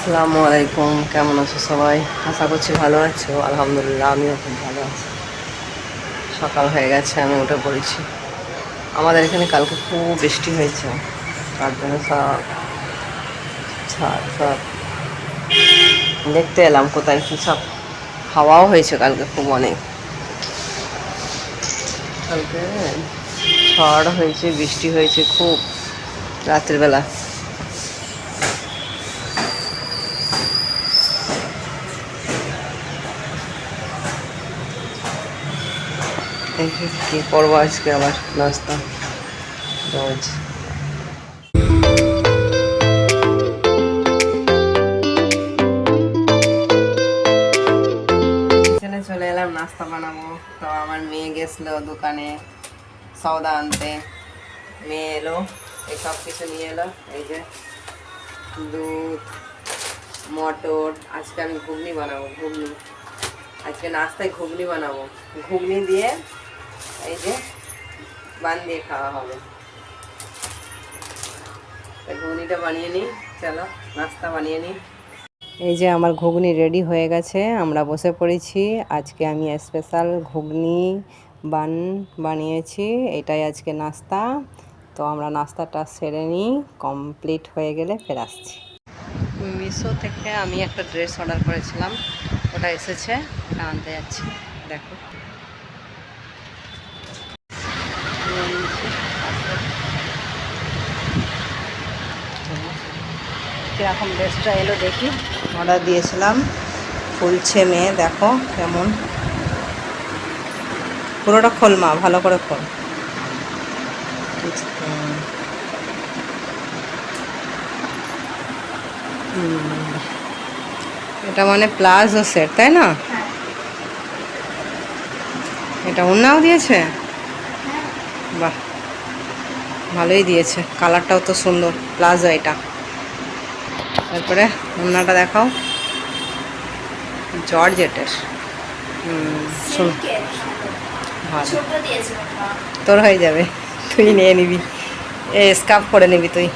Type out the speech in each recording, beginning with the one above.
আসসালামু আলাইকুম, কেমন আছো সবাই? আশা করছি ভালো আছো। আলহামদুলিল্লাহ, আমিও খুব ভালো আছি। সকাল হয়ে গেছে, আমি উঠে পড়েছি। আমাদের এখানে কালকে খুব বৃষ্টি হয়েছে, তার জন্য সব সব সব দেখতে এলাম কোথায় কী সব। হাওয়াও হয়েছে কালকে খুব অনেক। কালকে ঝড় হয়েছে, বৃষ্টি হয়েছে খুব রাত্রিবেলা। দেখি কী করবো আজকে, আবার নাস্তা রোজ। কিচেনে চলে এলাম, নাস্তা বানাবো। তো আমার মেয়ে গেছিলো দোকানে সওদা আনতে। মেয়ে এলো, এই সব কিছু নিয়ে এলো। এই যে দুধ, মটর। আজকে আমি ঘুগনি বানাবো, ঘুগনি। আজকে নাস্তায় ঘুগনি বানাবো। ঘুগনি দিয়ে এই যে বান দিয়ে খাওয়া হবে। ঘুগনিটা বানিয়ে নিই, চলো নাস্তা বানিয়ে নিই। এই যে আমার ঘুগনি রেডি হয়ে গেছে, আমরা বসে পড়েছি। আজকে আমি স্পেশাল ঘুগনি বানিয়েছি, এটাই আজকে নাস্তা। তো আমরা নাস্তাটা সেরে নিই, কমপ্লিট হয়ে গেলে ফের আসছি। মিশো থেকে আমি একটা ড্রেস অর্ডার করেছিলাম, ওটা এসেছে, ওটা আনতে যাচ্ছি। দেখো কীরকম ড্রেসটা এলো দেখি। অর্ডার দিয়েছিলাম, ফুলছে মেয়ে, দেখো কেমন। পুরোটা খোল মা, ভালো করে খোল। এটা মানে প্লাজো সেট, তাই না? এটা ওড়নাও দিয়েছে, বাহ ভালোই দিয়েছে। কালারটাও তো সুন্দর, প্লাজো এটা। তারপরে ওড়নাটা দেখাও, জর্জেটের। শুন, ভালো, তোর হয়ে যাবে, তুই নিয়ে নিবি। স্কার্ফ করে নিবি তুই,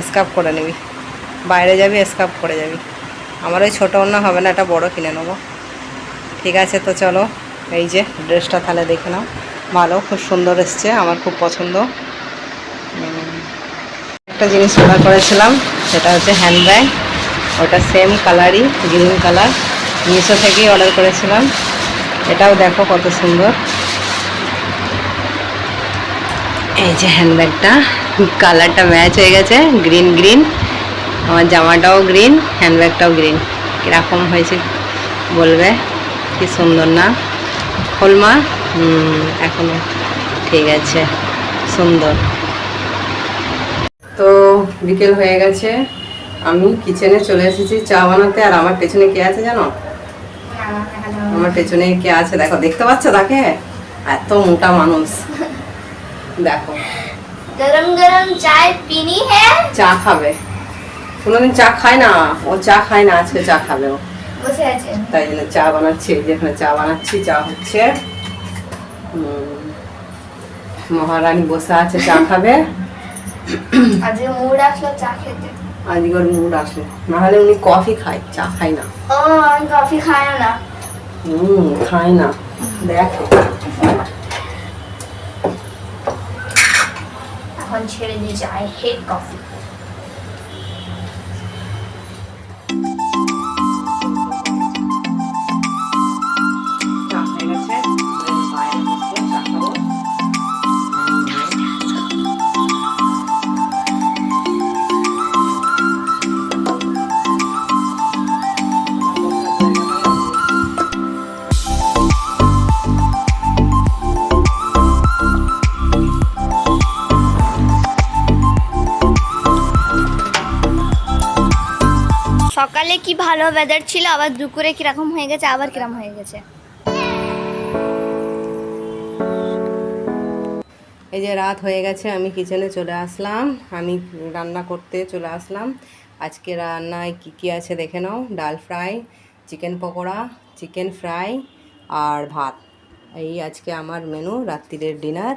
স্কার্ফ করে নিবি, বাইরে যাবি স্কার্ফ করে যাবি। আমার ওই ছোটো ওড়না হবে না, এটা বড় কিনে নেবো। ঠিক আছে, তো চলো এই যে ড্রেসটা তাহলে দেখে নাও। ভালো, খুব সুন্দর এসছে, আমার খুব পছন্দ। একটা জিনিস অর্ডার করেছিলাম, সেটা হচ্ছে হ্যান্ডব্যাগ। ওটা সেম কালারই, গ্রিন কালার, মিশো থেকেই অর্ডার করেছিলাম। এটাও দেখো কত সুন্দর। এই যে হ্যান্ডব্যাগটা, কালারটা ম্যাচ হয়ে গেছে, গ্রিন গ্রিন। আমার জামাটাও গ্রিন, হ্যান্ডব্যাগটাও গ্রিন। কীরকম হয়েছে বলবে, কি সুন্দর না? খোলমা, এখনো ঠিক আছে, সুন্দর। তো বিকেল হয়ে গেছে, আমি কিচেনে চলে এসেছি চা বানাতে। আর আমার পেছনে কে আছে জানো? আমার পেছনে কে আছে দেখো, দেখতে পাচ্ছ তাকে? এত মোটা মানুষ, দেখো। গরম গরম চায় পিনি হ্যাঁ, চা খাবে। কোনোদিন চা খায় না ও, চা খায় না, আজকে চা খাবে ও, বসে আছে। তাই জন্য চা বানাচ্ছি। যেখানে চা বানাচ্ছি, চা হচ্ছে। মহারানী বসে আছে, চা খাবে। আজকে মুড আসলো চা খেতে। আজকে ওর মুড আসলো, নাহলে উনি কফি খায়, চা খায় না। ও আমি কফি খাই না। খায় না, দেখো। এখন ছেড়ে দিয়েছে, আই হেট কফি। চা হয়ে গেছে, বাইরে বসে চা খাবো। সকালে কি ভালো ওয়েদার ছিল, আবার দুপুরে কিরকম হয়ে গেছে, আবার কিরকম হয়ে গেছে। এই যে রাত হয়ে গেছে, আমি কিচেনে চলে আসলাম, আমি রান্না করতে চলে আসলাম। আজকে রান্নায় কি কি আছে দেখে নাও। Dal fry, chicken pakora, chicken fry আর ভাত। এই আজকে আমার মেনু, রাত্রিরের ডিনার।